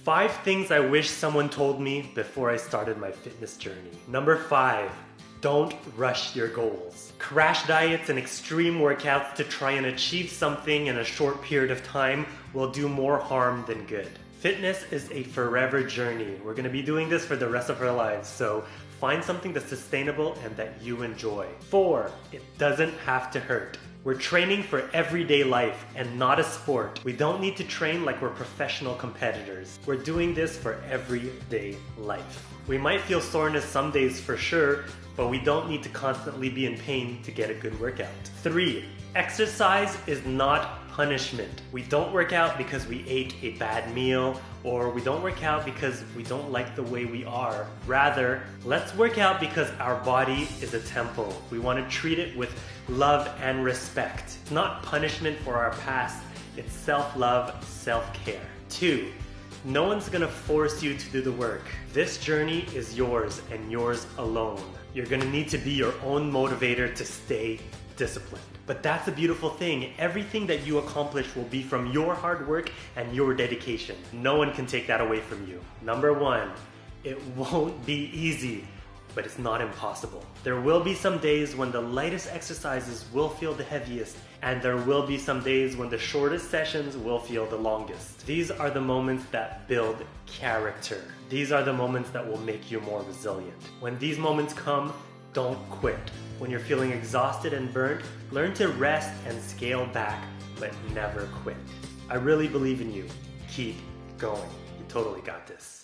5 things I wish someone told me before I started my fitness journey. Number 5, don't rush your goals. Crash diets and extreme workouts to try and achieve something in a short period of time will do more harm than good. Fitness is a forever journey. We're gonna be doing this for the rest of our lives, so find something that's sustainable and that you enjoy. 4, it doesn't have to hurt. We're training for everyday life and not a sport. We don't need to train like we're professional competitors. We're doing this for everyday life. We might feel soreness some days for sure, but we don't need to constantly be in pain to get a good workout. 3, exercise is not punishment. We don't work out because we ate a bad meal, or we don't work out because we don't like the way we are. Rather, let's work out because our body is a temple. We want to treat it with love and respect. It's not punishment for our past, it's self-love, self-care. 2, no one's gonna force you to do the work. This journey is yours and yours alone. You're gonna need to be your own motivator to stay disciplined. But that's a beautiful thing. Everything that you accomplish will be from your hard work and your dedication. No one can take that away from you. Number 1, it won't be easy, but it's not impossible. There will be some days when the lightest exercises will feel the heaviest, and there will be some days when the shortest sessions will feel the longest. These are the moments that build character. These are the moments that will make you more resilient. When these moments come, don't quit. When you're feeling exhausted and burnt, learn to rest and scale back, but never quit. I really believe in you. Keep going. You totally got this.